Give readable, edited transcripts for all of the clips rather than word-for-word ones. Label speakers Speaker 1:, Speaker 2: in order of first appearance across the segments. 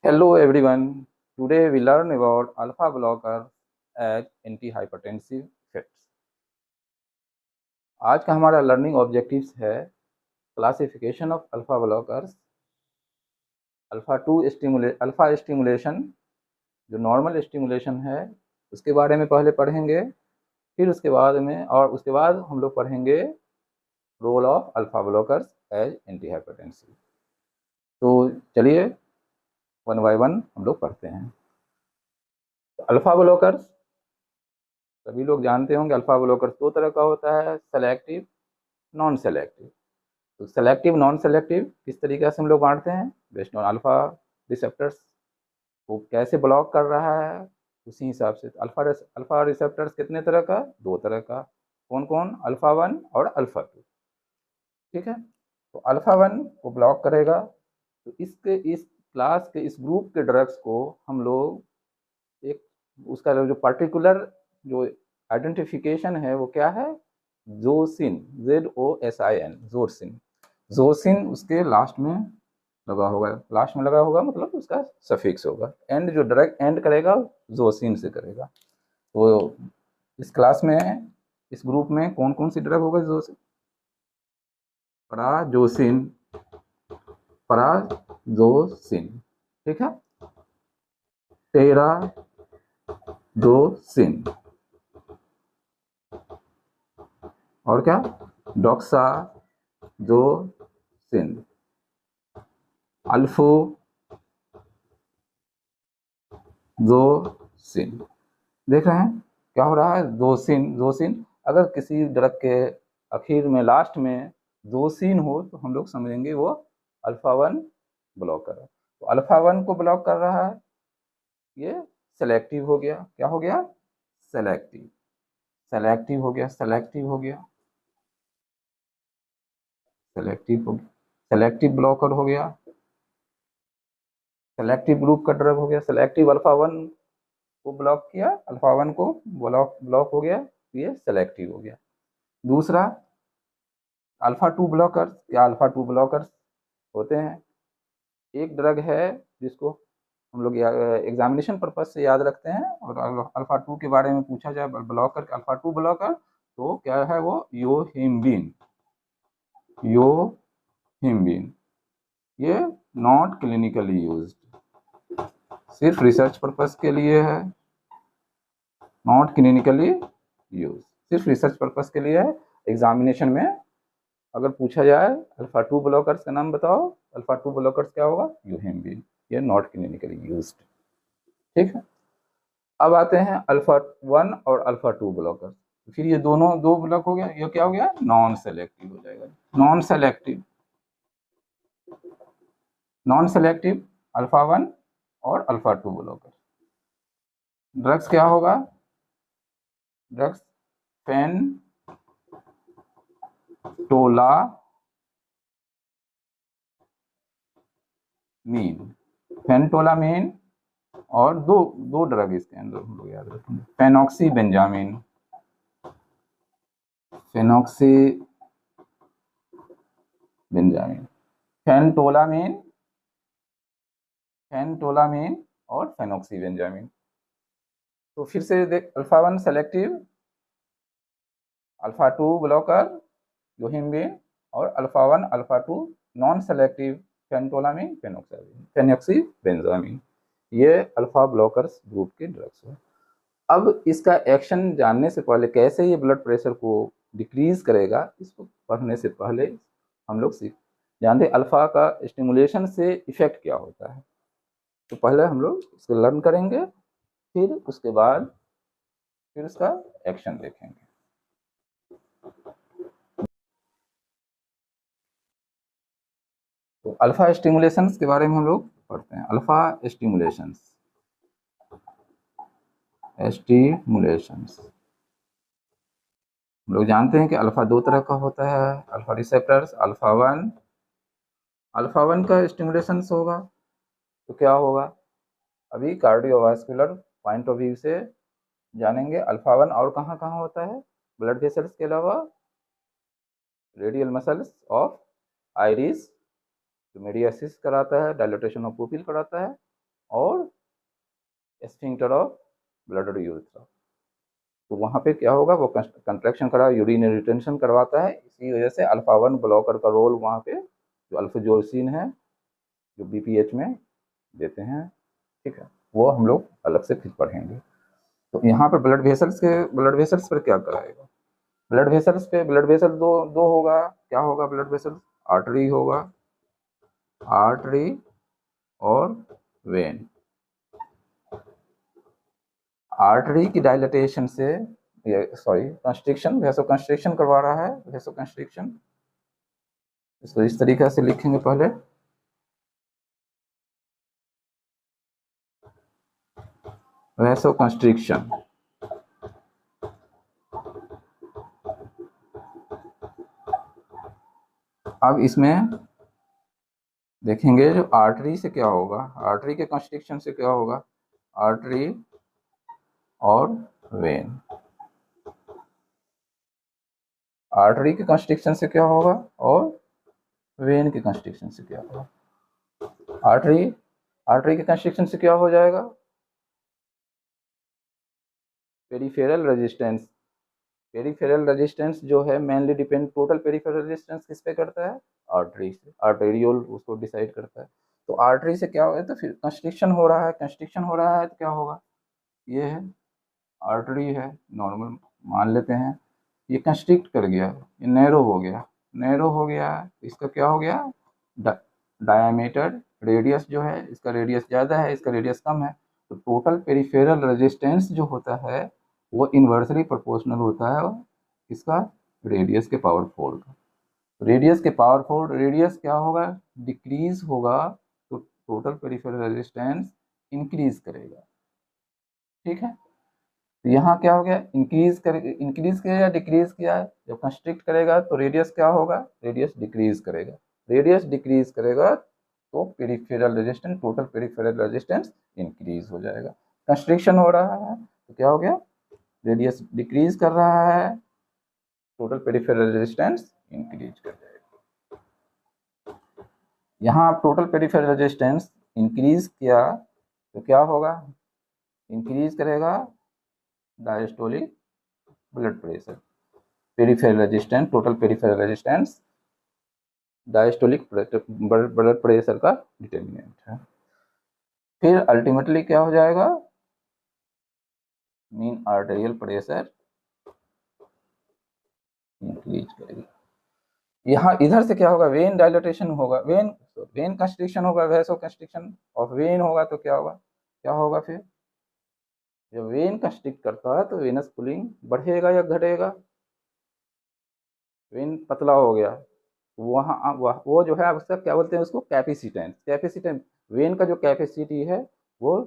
Speaker 1: Hello everyone. Today we learn about alpha blocker as antihypertensive effects. आज का हमारा learning objectives है classification of alpha blockers, alpha stimulation जो normal stimulation है उसके बारे में पहले पढ़ेंगे, फिर उसके बाद हम लोग पढ़ेंगे role of alpha blockers as antihypertensive. तो चलिए वन बाय वन हम लोग पढ़ते हैं। अल्फा ब्लॉकर्स सभी लोग जानते होंगे। अल्फा ब्लॉकर्स दो तरह का होता है, सेलेक्टिव, नॉन सेलेक्टिव। तो सेलेक्टिव नॉन सेलेक्टिव किस तरीके से हम लोग बांटते हैं, बेस्ड ऑन अल्फा रिसेप्टर्स वो कैसे ब्लॉक कर रहा है उसी हिसाब से। अल्फा रिसेप्टर्स कितने तरह का, दो तरह का। कौन कौन? अल्फा 1 और अल्फा 2। ठीक है, तो अल्फा 1 को ब्लॉक करेगा, तो इस क्लास के इस ग्रुप के ड्रग्स को हम लोग एक उसका जो पर्टिकुलर जो आइडेंटिफिकेशन है वो क्या है, जोसिन, ZOSIN, जोरसिन। जोसिन उसके लास्ट में लगा होगा, लास्ट में लगा होगा मतलब उसका सफिक्स होगा। एंड जो ड्रग एंड करेगा जोसिन से करेगा। तो इस क्लास में, इस ग्रुप में कौन कौन सी ड्रग होगा? जोसिन, पराजोसिन, पराजोसिन, ठीक है, टेराजोसिन, और क्या, डॉक्साजोसिन, अल्फोजोसिन। देख रहे हैं क्या हो रहा है? जोसिन जोसिन। अगर किसी ड्रग के आखिर में लास्ट में जोसिन हो तो हम लोग समझेंगे वो अल्फा 1 ब्लॉकर है। तो अल्फा 1 को ब्लॉक कर रहा है, ये सेलेक्टिव हो गया। क्या हो गया? सेलेक्टिव। सेलेक्टिव हो गया, सेलेक्टिव हो गया, सेलेक्टिव हो गया, सेलेक्टिव ब्लॉकर हो गया, सेलेक्टिव ग्रुप का ड्रग हो गया। सेलेक्टिव अल्फा 1 को ब्लॉक किया, अल्फा 1 को ब्लॉक हो गया, ये सेलेक्टिव हो गया। दूसरा अल्फा 2 ब्लॉकर्स। क्या अल्फा 2 ब्लॉकर्स होते हैं? एक ड्रग है जिसको हम लोग एग्जामिनेशन पर्पज से याद रखते हैं, और अल्फा 2 के बारे में पूछा जाए ब्लॉकर, अल्फा 2 ब्लॉकर, तो क्या है वो? योहिम्बिन। योहिम्बिन, ये नॉट क्लिनिकली यूज्ड, सिर्फ रिसर्च पर्पज के लिए है। नॉट क्लिनिकली यूज, सिर्फ रिसर्च पर्पज के लिए है। एग्जामिनेशन में अगर पूछा जाए अल्फा 2 ब्लॉकर्स का नाम बताओ, अल्फा 2 ब्लॉकर्स क्या होगा? यूहिम्बिन। ये नॉट क्लिनिकली यूज्ड। ठीक है, अब आते हैं अल्फा 1 और अल्फा 2 ब्लॉकर्स। फिर ये दोनों दो ब्लॉक हो गया, ये क्या हो गया? नॉन सेलेक्टिव हो जाएगा। Non selective, non selective alpha 1 और अल्फा 2 ब्लॉकर। ड्रग्स क्या होगा? ड्रग्स फेंटोलामीन, फेंटोलामीन, और दो दो ड्रग इसके अंदर हम लोग याद रखेंगे, फेनॉक्सीबेंजामिन, फेनॉक्सीबेंजामिन, फेंटोलामीन, फेंटोलामीन और फेनॉक्सीबेंजामिन। तो फिर से देख, alpha 1 selective, alpha 2 blocker yohimbine, और alpha 1 alpha 2 non selective, phentolamine, phenoxybenzamine. ये अल्फा ब्लॉकर्स ग्रुप के ड्रग्स हैं। अब इसका एक्शन जानने से पहले, कैसे ये ब्लड प्रेशर को डिक्रीज करेगा, इसको पढ़ने से पहले हम लोग जानते अल्फा का स्टिमुलेशन से इफेक्ट क्या होता है। तो पहले हम लोग इसको लर्न करेंगे, फिर उसके बाद फिर उसका एक्शन देखेंगे। तो अल्फा स्टिमुलेशंस के बारे में हम लोग पढ़ते हैं। अल्फा स्टिमुलेशंस, स्टिमुलेशंस हम लोग जानते हैं कि अल्फा दो तरह का होता है, अल्फा रिसेप्टर्स, अल्फा 1। अल्फा 1 का स्टिमुलेशंस होगा तो क्या होगा? अभी कार्डियोवास्कुलर पॉइंट ऑफ व्यू से जानेंगे अल्फा 1 और कहाँ कहाँ होता है ब्लड वेसल्स के अलावा। रेडियल मसल्स ऑफ आइरिस जो मेडियासिस कराता है, डायलेटेशन ऑफ पुपिल कराता है, और स्फिंक्टर ऑफ ब्लैडर यूरेथ्रा। तो वहाँ पे क्या होगा, वो कंट्रैक्शन करा, यूरिन रिटेंशन करवाता है, इसी वजह से अल्फा 1 ब्लॉकर का रोल वहाँ पे जो अल्फाजोरसिन है जो बीपीएच में देते हैं, ठीक है, वो हम लोग अलग से फिर पढ़ेंगे। तो यहाँ पर ब्लड वेसल्स पर क्या कराएगा, ब्लड वेसल्स पे, ब्लड वेसल दो होगा, क्या होगा ब्लड वेसल, आर्टरी होगा, आर्टरी और वेन। आर्टरी की डायलेटेशन से, कंस्ट्रिक्शन, वैसो कंस्ट्रिक्शन करवा रहा है, वैसो कंस्ट्रिक्शन, इसको इस तरीके से लिखेंगे पहले, वैसो कंस्ट्रिक्शन। अब इसमें देखेंगे जो आर्टरी से क्या होगा, आर्टरी के कंस्ट्रिक्शन से क्या होगा, आर्टरी और वेन, आर्टरी के कंस्ट्रिक्शन से क्या होगा और वेन के कंस्ट्रिक्शन से क्या होगा। आर्टरी के कंस्ट्रिक्शन से क्या हो जाएगा, पेरिफेरल रेजिस्टेंस, पेरिफेरल रेजिस्टेंस जो है mainly depend, total peripheral resistance किस पे करता है, आर्टरी से, आर्टेरियोल उसको डिसाइड करता है। तो आर्टरी से क्या होगा, तो फिर कंस्ट्रिक्शन हो रहा है, कंस्ट्रिक्शन हो रहा है तो क्या होगा, ये है आर्टरी है, नॉर्मल मान लेते हैं, ये कंस्ट्रिक्ट कर गया, ये नैरो हो गया, नैरो हो गया, इसका क्या हो गया, डायामीटर, रेडियस जो है, इसका रेडियस ज़्यादा है, इसका रेडियस कम है, तो टोटल पेरिफेरल रेजिस्टेंस जो होता है वो इन्वर्सली प्रोपोर्शनल होता है इसका रेडियस के पावर 4 का। रेडियस के पावर 4, रेडियस क्या होगा, डिक्रीज होगा, तो टोटल पेरिफेरल रेजिस्टेंस इंक्रीज करेगा, ठीक है। तो यहाँ क्या हो गया, इंक्रीज किया या डिक्रीज किया है, जब कंस्ट्रिक्ट करेगा तो रेडियस क्या होगा, रेडियस डिक्रीज करेगा, रेडियस डिक्रीज करेगा तो peripheral resistance, total peripheral resistance increase हो जाएगा। कंस्ट्रिक्शन हो रहा है तो क्या हो गया, रेडियस डिक्रीज कर रहा है, टोटल पेरिफेरल रेजिस्टेंस इंक्रीज कर जाएगा। यहाँ आप टोटल पेरिफेरल रेजिस्टेंस इंक्रीज किया तो क्या होगा, इंक्रीज करेगा diastolic blood pressure, peripheral resistance, total peripheral resistance diastolic blood pressure का डिटर्मिनेंट है। फिर अल्टीमेटली क्या हो जाएगा, मीन आर्टेरियल प्रेशर इंक्रीज करेगी। यहाँ इधर से क्या होगा, वेन डायलेटेशन होगा, वेन कंस्ट्रिक्शन होगा, वैसो कंस्ट्रिक्शन ऑफ वेन होगा तो क्या होगा, क्या होगा फिर, जब वेन कंस्ट्रिक्ट करता है तो वेनस पुलिंग बढ़ेगा या घटेगा, वेन पतला हो गया, वहाँ वो जो है उसका क्या बोलते हैं उसको, कैपेसिटेंस, कैपेसिटेंस, वेन का जो कैपेसिटी है वो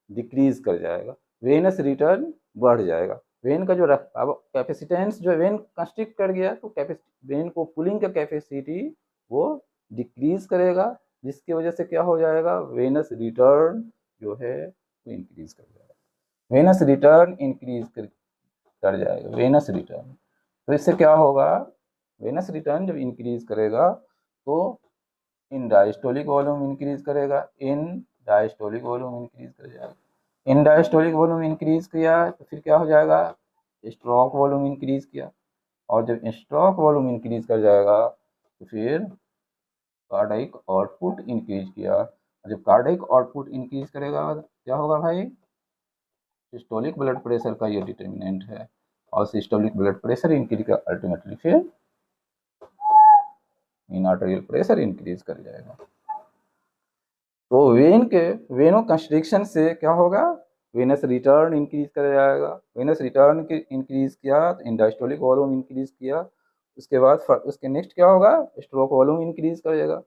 Speaker 1: डिक्रीज कर जाएगा, वेनस रिटर्न बढ़ जाएगा, वेन का जो अब कैपेसिटेंस जो वेन कंस्ट्रिक्ट कर गया तो वेन को पुलिंग का कैपेसिटी वो डिक्रीज करेगा, जिसकी वजह से क्या हो जाएगा, वेनस रिटर्न जो है वो इंक्रीज कर जाएगा, वेनस रिटर्न इंक्रीज कर जाएगा, वेनस रिटर्न। तो इससे क्या होगा, वेनस रिटर्न जब इंक्रीज करेगा तो इन डायस्टोलिक वॉल्यूम इंक्रीज करेगा, इन डायस्टोलिक वॉल्यूम इंक्रीज कर जाएगा, इन डायस्टोलिक वॉल्यूम इंक्रीज किया तो फिर क्या हो जाएगा, स्ट्रोक वॉल्यूम इंक्रीज किया, और जब स्ट्रोक वॉल्यूम इंक्रीज कर जाएगा तो फिर कार्डियक आउटपुट इंक्रीज किया, और जब कार्डियक आउटपुट इंक्रीज करेगा क्या होगा भाई, सिस्टोलिक ब्लड प्रेशर का ये डिटर्मिनेंट है, और सिस्टोलिक ब्लड प्रेशर इंक्रीज का अल्टीमेटली फिर मीन आर्टेरियल प्रेशर इंक्रीज कर जाएगा। तो वेनो कंस्ट्रिक्शन से क्या होगा, वेनस रिटर्न इंक्रीज कर जाएगा, वेनस रिटर्न इंक्रीज किया तो इंडास्टोलिक वॉल्यूम इंक्रीज किया, उसके बाद उसके नेक्स्ट क्या होगा, स्ट्रोक वॉल्यूम इंक्रीज करेगा,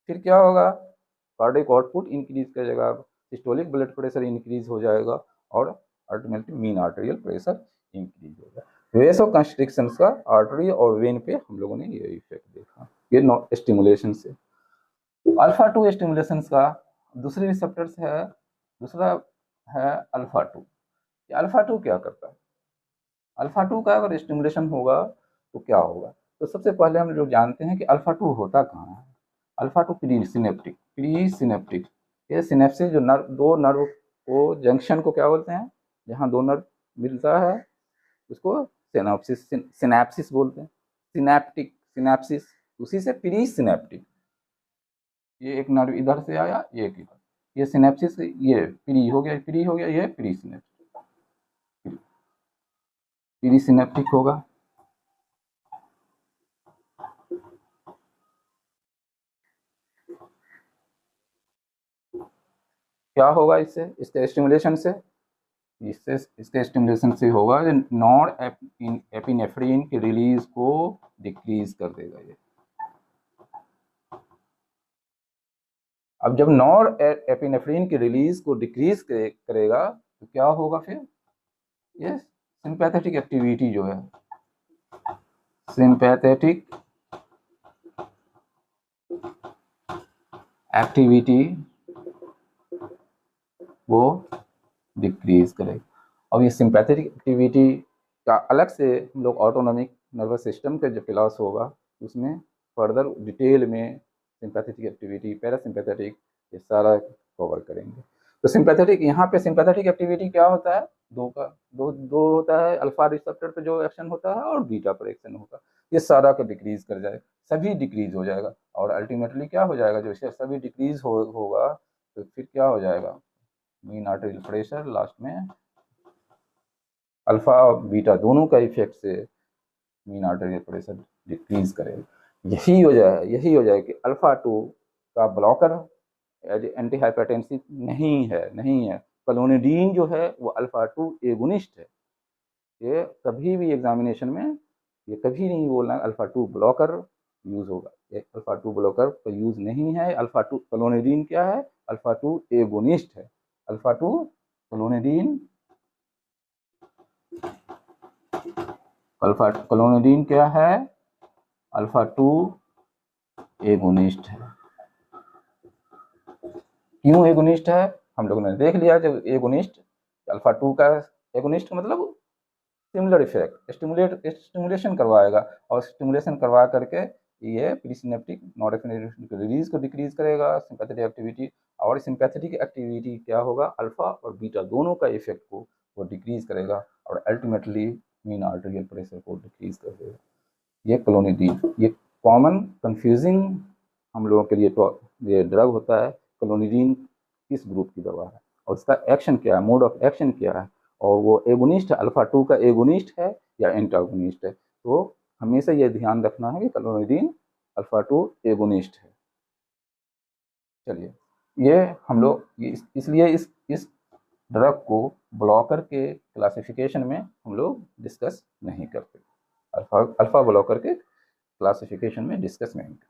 Speaker 1: फिर क्या होगा, कार्डियक आउटपुट इंक्रीज करेगा, सिस्टोलिक ब्लड प्रेशर इंक्रीज हो जाएगा, और ultimately mean arterial pressure increase होगा। वेसो कंस्ट्रिक्शन का आर्टरी और वेन पे हम लोगों ने ये इफेक्ट देखा, ये स्टिमुलेशन से। अल्फा 2 स्टिमुलेशन का दूसरे रिसेप्टर्स है, दूसरा है अल्फा 2। अल्फा 2 क्या करता है, अल्फा 2 का अगर स्टिमुलेशन होगा तो क्या होगा, तो सबसे पहले हम लोग जानते हैं कि अल्फा 2 होता कहाँ है, अल्फा 2 प्री सिनेप्टिक ये सिनेप्सिस जो दो नर्व को जंक्शन को क्या बोलते हैं, जहाँ दो नर्व मिलता है उसको सिनेप्सिस सिनेप्सिस बोलते हैं। सिनेप्टिक सिनेप्सिस, उसी से प्री सिनेप्टिक, ये एक नर्व इधर से आया, ये एक इधर, ये सिनेप्सिस, ये प्री हो गया, प्री हो गया, ये प्री सिनेप्टिक, प्री सिनेप्टिक होगा। क्या होगा इससे, इसके स्टिमुलेशन से, इसके स्टिमुलेशन से होगा नॉर एपिनेफ्रिन की रिलीज को डिक्रीज कर देगा ये। अब जब नॉर एपिनेफ्रिन की रिलीज को डिक्रीज करेगा तो क्या होगा फिर, ये सिंपैथेटिक एक्टिविटी जो है, सिंपैथेटिक एक्टिविटी वो डिक्रीज करेगा। अब ये सिंपैथेटिक एक्टिविटी का अलग से हम लोग ऑटोनॉमिक नर्वस सिस्टम का जो क्लास होगा उसमें फर्दर डिटेल में सिंपैथेटिक एक्टिविटी, पैरासिम्पैथेटिक, ये सारा कवर करेंगे। तो सिंपैथेटिक, यहाँ पे सिंपैथेटिक एक्टिविटी क्या होता है, दो होता है, अल्फा रिसेप्टर पे जो एक्शन होता है और बीटा पर एक्शन होगा, ये सारा को डिक्रीज कर जाए, सभी डिक्रीज हो जाएगा और अल्टीमेटली क्या हो जाएगा, जो सभी डिक्रीज होगा तो फिर क्या हो जाएगा, मीन आर्टेरियल प्रेशर लास्ट में अल्फा और बीटा दोनों का इफेक्ट से मीन आर्टेरियल प्रेशर डिक्रीज करेगा। यही हो जाए कि अल्फा 2 का ब्लॉकर एंटी हाइपरटेंसिव नहीं है। क्लोनिडीन जो है वो अल्फा 2 एगोनिस्ट है। ये कभी भी एग्जामिनेशन में ये कभी नहीं बोलना अल्फा 2 ब्लॉकर यूज होगा, ये अल्फा 2 ब्लॉकर का यूज नहीं है। अल्फा 2 क्लोनिडीन क्या है, अल्फा 2 एगोनिस्ट है। अल्फा 2 क्लोनिडीन, अल्फा क्लोनिडीन क्या है, अल्फा 2 एगोनिस्ट है। क्यों एगोनिस्ट है, हम लोगों ने देख लिया। जब एगोनिस्ट, अल्फा 2 का एगोनिस्ट मतलब सिमिलर इफेक्ट, स्टिमुलेशन करवाएगा और स्टिमुलेशन करवा करके ये प्रीसिनेप्टिक नॉरएपिनेफ्रिन की रिलीज को डिक्रीज करेगा, सिंपैथेटिक एक्टिविटी, और सिंपैथेटिक एक्टिविटी क्या होगा, अल्फा और बीटा दोनों का इफेक्ट को वो डिक्रीज करेगा और अल्टीमेटली मीन आर्टेरियल प्रेशर को डिक्रीज कर देगा। ये क्लोनिडीन, ये कॉमन कंफ्यूजिंग हम लोगों के लिए तो ये ड्रग होता है। क्लोनिडीन किस ग्रुप की दवा है और उसका एक्शन क्या है, मोड ऑफ एक्शन क्या है, और वो एगोनिस्ट है, अल्फा 2 का एगोनिस्ट है या एंटागोनिस्ट है। तो हमेशा ये ध्यान रखना है कि क्लोनिडीन अल्फा 2 एगोनिस्ट है। चलिए, ये हम लोग इसलिए इस ड्रग को ब्लॉकर के क्लासिफिकेशन में हम लोग डिस्कस नहीं करते, अल्फा ब्लॉकर के क्लासिफिकेशन में डिस्कस नहीं करते।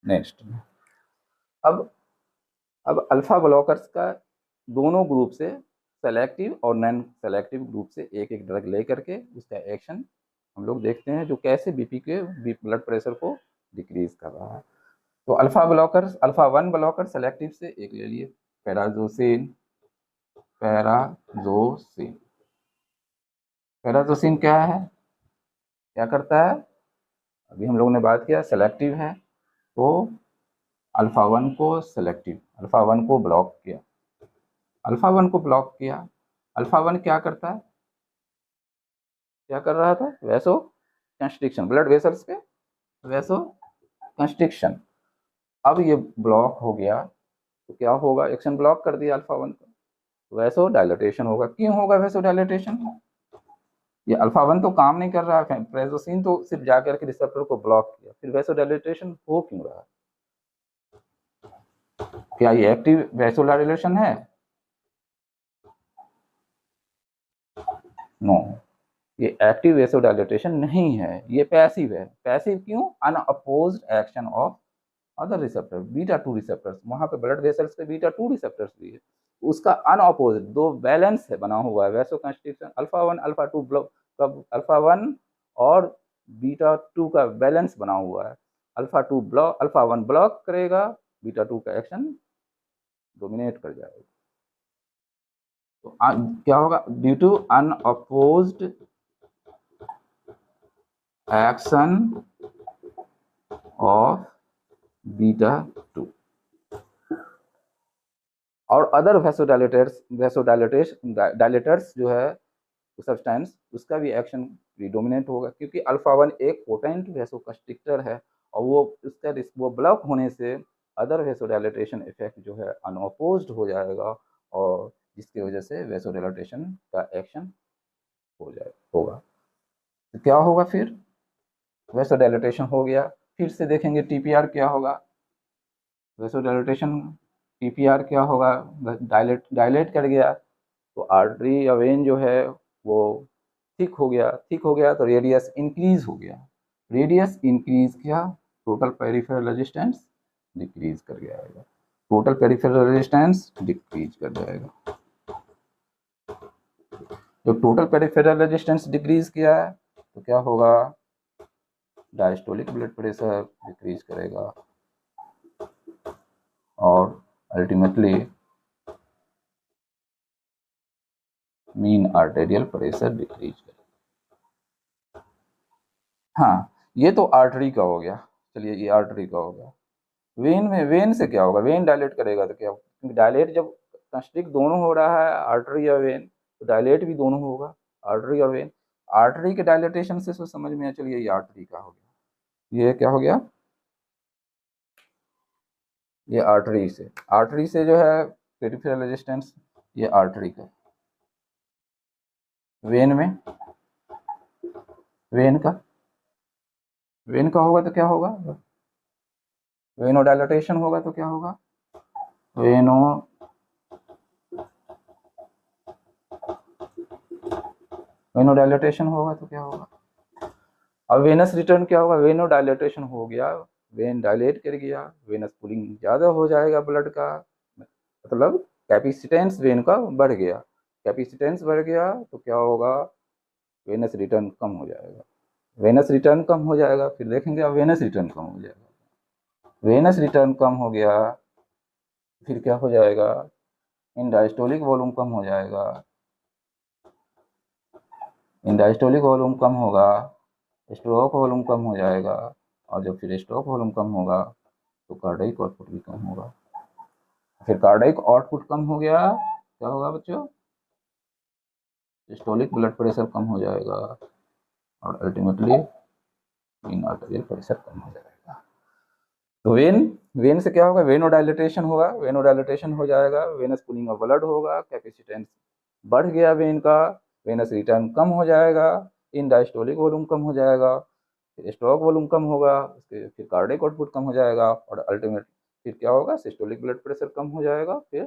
Speaker 1: नेक्स्ट, अब अल्फा ब्लॉकर्स का दोनों ग्रुप से, सेलेक्टिव और नॉन सेलेक्टिव ग्रुप से एक एक ड्रग ले करके उसका एक्शन हम लोग देखते हैं जो कैसे ब्लड प्रेशर को डिक्रीज कर रहा है। तो alpha blockers, alpha 1 blocker selective से एक ले लिए, पैराजोसिन। पैराजोसिन क्या है, क्या करता है, अभी हम लोगों ने बात किया सेलेक्टिव है, तो अल्फा 1 को सेलेक्टिव, अल्फा 1 को ब्लॉक किया, अल्फा 1 को ब्लॉक किया। अल्फा 1 क्या करता है, क्या कर रहा था, वैसो कंस्ट्रिक्शन, ब्लड वेसल्स पे वैसो कंस्ट्रिक्शन। अब ये ब्लॉक हो गया तो क्या होगा, एक्शन ब्लॉक कर दिया अल्फा 1 को, वैसो डायलेटेशन होगा। क्यों होगा वैसो डायलेटेशन, ये अल्फा 1 तो काम नहीं कर रहा है, प्रेजोसिन तो सिर्फ जाकर के रिसेप्टर को ब्लॉक किया, फिर वैसो डायलेटेशन हो क्यों रहा है, क्या ये एक्टिव वैसो डायलेशन है, नो, ये एक्टिव वेसोडाइलेटेशन नहीं है, ये पैसिव है। पैसिव क्यों, unopposed action of other receptor, beta 2 receptors, वहां पे ब्लड वेसल्स पे बीटा 2 रिसेप्टर्स भी है, उसका अनअपोज्ड, दो बैलेंस है बना हुआ है वैसो कंस्ट्रिक्शन, अल्फा 1 अल्फा 2 ब्लॉक, अल्फा 1 और बीटा 2 का बैलेंस बना हुआ है। अल्फा 1 ब्लॉक करेगा, बीटा 2 का एक्शन डोमिनेट कर जाएगा। तो क्या होगा, due to unopposed action of beta 2 और अदर डायलेटर्स जो है सब्सटेंस, उसका भी एक्शन प्रीडोमिनेंट होगा, क्योंकि अल्फा 1 एक पोटेंट वेसोकंस्ट्रिक्टर है और वो ब्लॉक होने से अदर वेसोडाइलेटेशन इफेक्ट जो है अनअपोज्ड हो जाएगा और जिसकी वजह से वेसोडाइलेटेशन का एक्शन होगा। तो क्या होगा फिर, वेसोडाइलेटेशन हो गया। फिर से देखेंगे टीपीआर क्या होगा। वेसोडाइलेटेशन टीपीआर क्या होगा, डायलेट कर गया तो आर्टरी या वेन जो है वो थिक हो गया तो रेडियस इंक्रीज हो गया, रेडियस इंक्रीज किया, टोटल पेरिफेरल रेजिस्टेंस डिक्रीज कर जाएगा, टोटल पेरिफेरल रेजिस्टेंस डिक्रीज कर जाएगा। जब टोटल पेरिफेरल रेजिस्टेंस डिक्रीज किया है तो क्या होगा, डायस्टोलिक ब्लड प्रेशर डिक्रीज करेगा और ultimately mean arterial pressure decrease करेगा। हाँ, ये तो आर्टरी का हो गया। चलिए, ये आर्टरी का हो गया। वेन से क्या होगा, वेन डायलेट करेगा तो क्या, क्योंकि डायलेट जब कंस्ट्रिक्ट दोनों हो रहा है, आर्टरी या वेन, तो डायलेट भी दोनों होगा, आर्टरी और वेन। आर्टरी के डायलेटेशन से समझ में आया, चलिए ये आर्टरी का हो गया। ये क्या हो गया, ये आर्टरी से जो है पेरिफेरल रेजिस्टेंस, ये आर्टरी का। वेन में, वेन का होगा तो क्या होगा, वेनो डायलेटेशन होगा तो क्या होगा, वेनो वेनो डायलेटेशन होगा तो क्या होगा। अब वेनस रिटर्न क्या होगा, वेनो डायलेटेशन हो गया, वेन डायलेट कर गया, वेनस पुलिंग ज़्यादा हो जाएगा ब्लड का, मतलब कैपेसिटेंस वेन का बढ़ गया, कैपेसिटेंस बढ़ गया तो क्या होगा, वेनस रिटर्न कम हो जाएगा, वेनस रिटर्न कम हो जाएगा। फिर देखेंगे अब वेनस रिटर्न कम हो जाएगा, वेनस रिटर्न कम हो गया, फिर क्या हो जाएगा, इन डायस्टोलिक वॉल्यूम कम हो जाएगा, इन डायस्टोलिक वॉल्यूम कम होगा, स्ट्रोक वॉल्यूम कम हो जाएगा, और जब फिर स्ट्रोक वॉल्यूम कम होगा तो कार्डियक आउटपुट भी कम होगा। फिर कार्डियक आउटपुट कम हो गया, क्या होगा बच्चों, सिस्टोलिक ब्लड प्रेशर कम हो जाएगा और अल्टीमेटली मीन आर्टेरियल प्रेशर कम हो जाएगा। तो वेन से क्या होगा, वेनोडाइलेटेशन होगा, वेनोडाइलेटेशन हो जाएगा, वेनस पुलिंग ऑफ ब्लड होगा, कैपेसिटेंस बढ़ गया वेन का, वेनस रिटर्न कम हो जाएगा, इन डायस्टोलिक वॉल्यूम कम हो जाएगा, फिर स्ट्रोक वॉल्यूम कम होगा, उसके फिर कार्डियक आउटपुट कम हो जाएगा और अल्टीमेट फिर क्या होगा, सिस्टोलिक ब्लड प्रेशर कम हो जाएगा, फिर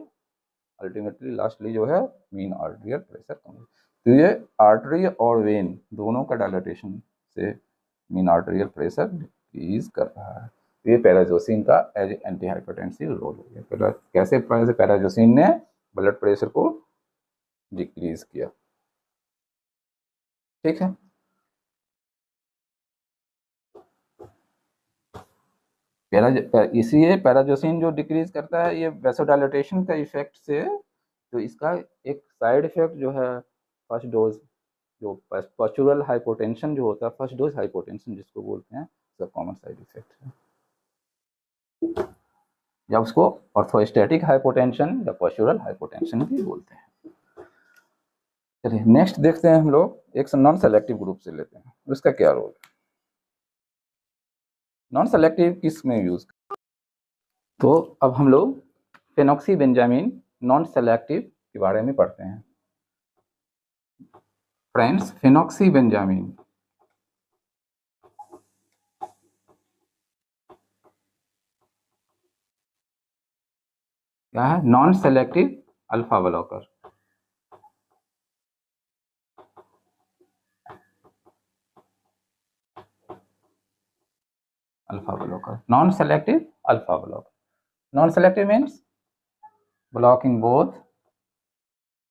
Speaker 1: अल्टीमेटली लास्टली जो है मीन आर्टेरियल प्रेशर कम हो। तो ये आर्टरी और वेन दोनों का डायलेटेशन से मीन आर्टेरियल प्रेशर डिक्रीज कर रहा है। ये पैराजोसिन का एज एंटी हाइपरटेंसिव रोल हो गया। कैसे पैराजोसिन ने ब्लड प्रेशर को डिक्रीज किया, ठीक है। इसलिए पैराजोसिन जो डिक्रीज करता है, ये वेसोडाइलेटेशन का इफेक्ट से, तो इसका एक साइड इफेक्ट जो है फर्स्ट डोज, जो पॉस्चुरल हाइपोटेंशन जो होता है, फर्स्ट डोज हाइपोटेंशन जिसको बोलते हैं, उसका कॉमन साइड इफेक्ट है, या उसको ऑर्थोस्टैटिक हाइपोटेंशन या पॉस्चुरल हाइपोटेंशन भी बोलते हैं। चलिए नेक्स्ट देखते हैं हम लोग, एक नॉन सेलेक्टिव ग्रुप से लेते हैं, उसका क्या रोल है, नॉन सेलेक्टिव किस में यूज। तो अब हम लोग फेनॉक्सीबेंजामिन नॉन सेलेक्टिव के बारे में पढ़ते हैं। फ्रेंड्स, फेनॉक्सीबेंजामिन क्या है, non selective alpha blocker. Alpha blocker, non selective alpha blocker, non selective means blocking both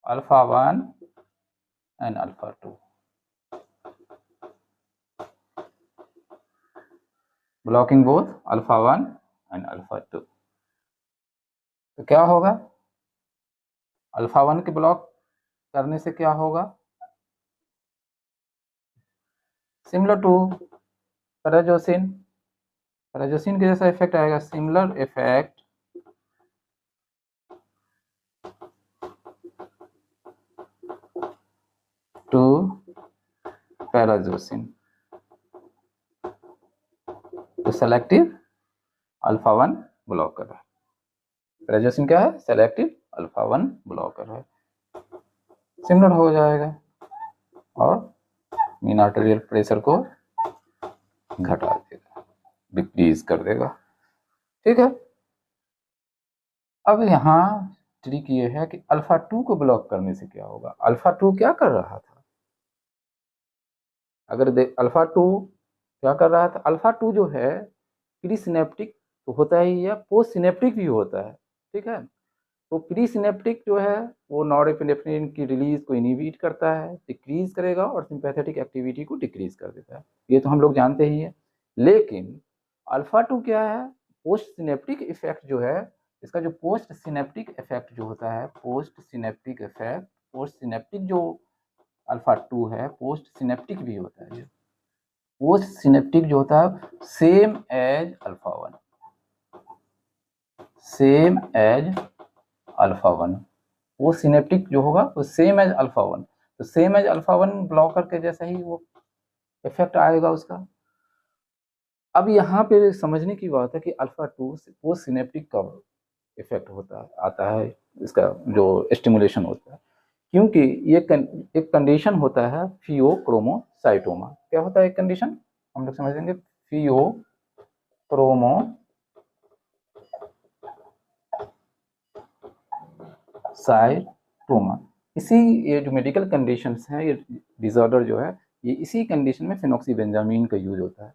Speaker 1: alpha 1 and alpha 2, blocking both alpha 1 and alpha 2। तो क्या होगा, अल्फा 1 के ब्लॉक करने से क्या होगा, सिमिलर टू पैराजोसिन, पैराजोसिन के जैसा इफेक्ट आएगा, सिमिलर इफेक्ट टू पैराजोसिन, तो सेलेक्टिव अल्फा 1 ब्लॉकर है। पैराजोसिन क्या है, सेलेक्टिव अल्फा 1 ब्लॉकर है, सिमिलर हो जाएगा और मीन आर्टेरियल प्रेशर को घटा देगा, डिक्रीज कर देगा। ठीक है, अब यहाँ ट्रिक ये है कि अल्फा 2 को ब्लॉक करने से क्या होगा। अल्फा 2 क्या कर रहा था, अगर देख अल्फा 2 क्या कर रहा था, अल्फा 2 जो है प्री सिनेप्टिक तो होता ही है, पोस्ट सिनेप्टिक भी होता है। ठीक है, तो प्री सिनेप्टिक जो है वो नॉरएपिनेफ्रिन की रिलीज को इनहिबिट करता है, डिक्रीज करेगा, और सिंपैथेटिक एक्टिविटी को डिक्रीज कर देता है, ये तो हम लोग जानते ही है। लेकिन अल्फा 2 क्या है, पोस्ट सिनेप्टिक इफेक्ट जो है, इसका जो पोस्ट सिनेप्टिक इफेक्ट जो होता है, post synaptic effect, post synaptic जो अल्फा 2 है पोस्ट सिनेप्टिक भी होता है। पोस्ट सिनेप्टिक जो होता है same as alpha 1, same as alpha 1, वो सिनेप्टिक जो होगा वो सेम एज अल्फा 1, तो सेम एज अल्फा 1 ब्लॉकर के जैसा ही वो इफेक्ट आएगा उसका। अब यहाँ पे समझने की बात है कि अल्फा 2 पोस्ट सिनेप्टिक का इफेक्ट होता है, आता है इसका जो स्टिमुलेशन होता है, क्योंकि ये एक कंडीशन होता है फियोक्रोमोसाइटोमा। क्या होता है एक कंडीशन, हम लोग समझ लेंगे, फियोक्रोमोसाइटोमा। इसी ये जो मेडिकल कंडीशंस हैं, ये डिसऑर्डर जो है, ये इसी कंडीशन में फेनोक्सीबेंजामीन का यूज होता है।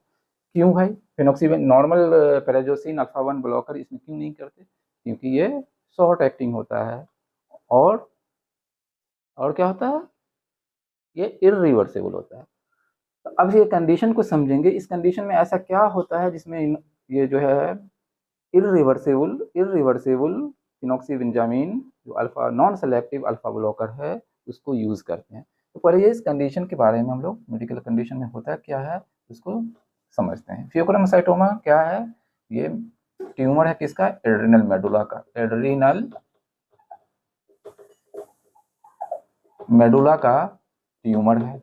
Speaker 1: क्यों भाई, फेनोक्सीबेन नॉर्मल पैराजोसिन अल्फा 1 ब्लॉकर इसमें क्यों नहीं करते, क्योंकि ये शॉर्ट एक्टिंग होता है, और क्या होता है, ये इररिवर्सिबल होता है। तो अब ये कंडीशन को समझेंगे, इस कंडीशन में ऐसा क्या होता है जिसमें ये जो है इररिवर्सिबल फिनोक्सीबेंजामीन जो alpha non selective alpha blocker है उसको यूज करते हैं। तो पहले ये इस कंडीशन के बारे में हम लोग मेडिकल कंडीशन में होता है क्या है उसको समझते हैं। फियोक्रोमोसाइटोमा क्या है, ये ट्यूमर है किसका, एड्रिनल मेडुला का, एड्रिनल मेडुला का ट्यूमर है।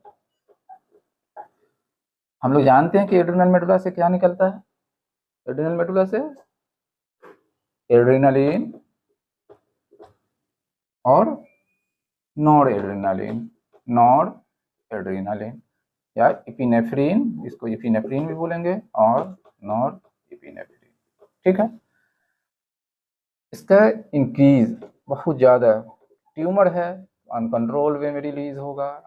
Speaker 1: हम लोग जानते हैं कि एड्रिनल मेडुला से क्या निकलता है, एड्रिनल मेडुला से एड्रिनलिन और नॉर एड्रिनलिन या इपिनेफ्रीन, इसको इपिनेफ्रीन भी बोलेंगे, और नॉर इपिनेफ्रीन। ठीक है, इसका इंक्रीज बहुत ज़्यादा, ट्यूमर है अनकंट्रोल वे में रिलीज होगा,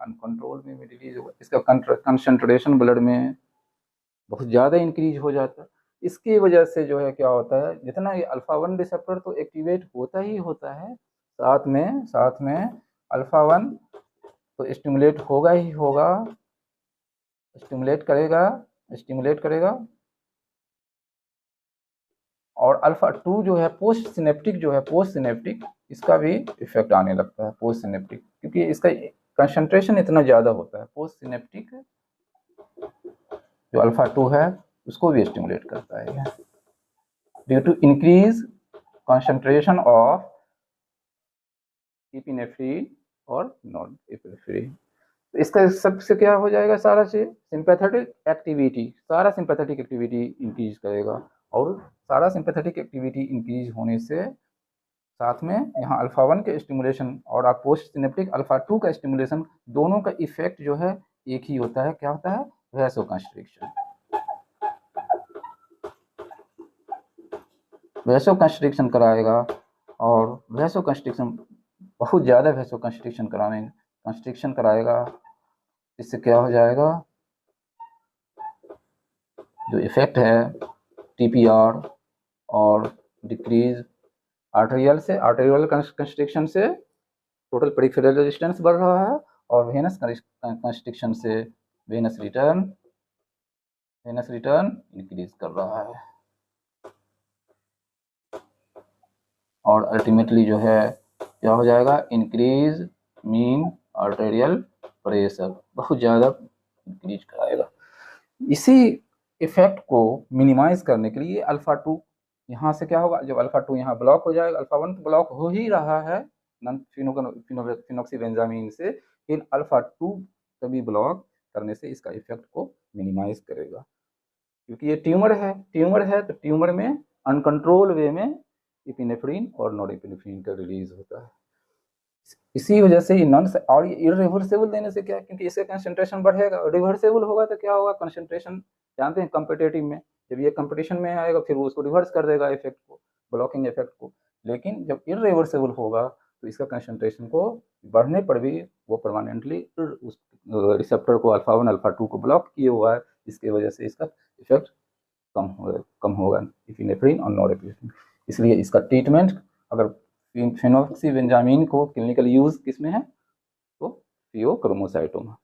Speaker 1: इसका कंसंट्रेशन ब्लड में बहुत ज़्यादा इंक्रीज हो जाता है। इसकी वजह से जो है क्या होता है, जितना ये अल्फा 1 रिसेप्टर तो एक्टिवेट होता ही होता है, साथ में अल्फा 1 तो स्टिमुलेट होगा ही होगा, स्टिमुलेट करेगा, और अल्फा 2 जो है पोस्ट सिनेप्टिक इसका भी इफेक्ट आने लगता है, पोस्ट सिनेप्टिक, क्योंकि इसका कंसंट्रेशन इतना ज़्यादा होता है। पोस्ट सिनेप्टिक जो अल्फा 2 है उसको भी स्टिमुलेट करता है due to increase concentration of epinephrine और नॉन इपिनेफ्रीन। तो इसका सबसे क्या हो जाएगा, सारा चीज सिंपैथेटिक एक्टिविटी इंक्रीज करेगा, और सारा सिंपैथेटिक एक्टिविटी इंक्रीज होने से साथ में यहाँ अल्फा 1 के स्टिमुलेशन और आप पोस्ट सिनेप्टिक अल्फा 2 का स्टिमुलेशन, दोनों का इफेक्ट जो है एक ही होता है, क्या होता है, वैसोकंस्ट्रिक्शन कराएगा, और वैसोकंस्ट्रिक्शन बहुत ज़्यादा कंस्ट्रिक्शन कराएगा। इससे क्या हो जाएगा, जो इफेक्ट है टीपीआर और डिक्रीज आर्टेरियल कंस्ट्रिक्शन से टोटल पेरिफेरल रेजिस्टेंस बढ़ रहा है, और वेनस कंस्ट्रिक्शन से वेनस रिटर्न इंक्रीज कर रहा है, और अल्टीमेटली जो है क्या हो जाएगा, इंक्रीज मीन आर्टेरियल प्रेशर बहुत ज़्यादा इंक्रीज कराएगा। इसी इफेक्ट को मिनिमाइज करने के लिए अल्फा 2 यहाँ से क्या होगा, जब अल्फा 2 यहाँ ब्लॉक हो जाएगा, अल्फा 1 तो ब्लॉक हो ही रहा है फिनोक्सीबेंजामीन से, फिर अल्फा 2 कभी ब्लॉक करने से इसका इफेक्ट को मिनिमाइज करेगा। क्योंकि ये ट्यूमर है तो ट्यूमर में अनकंट्रोल वे में इपिनेफ्रिन और नॉरएपिनेफ्रिन का रिलीज होता है। इसी वजह से नॉन और इरिवर्सिबल देने से क्या, क्योंकि इसका कंसंट्रेशन बढ़ेगा, रिवर्सिबल होगा तो क्या होगा, कंसंट्रेशन जानते हैं कंपिटेटिव में जब ये कंपटीशन में आएगा फिर वो उसको रिवर्स कर देगा इफेक्ट को, ब्लॉकिंग इफेक्ट को। लेकिन जब इरिवर्सिबल होगा तो इसका कंसंट्रेशन को बढ़ने पर भी वो परमानेंटली उस रिसेप्टर को अल्फा 1 अल्फा 2 को ब्लॉक किए हुआ है, इसकी वजह से इसका इफेक्ट कम होगा इपिनेफ्रिन और नॉरएपिनेफ्रिन। इसलिए इसका ट्रीटमेंट अगर फिनोक्सीबेंजामीन को क्लिनिकल यूज किसमें है तो फियोक्रोमोसाइटोमा।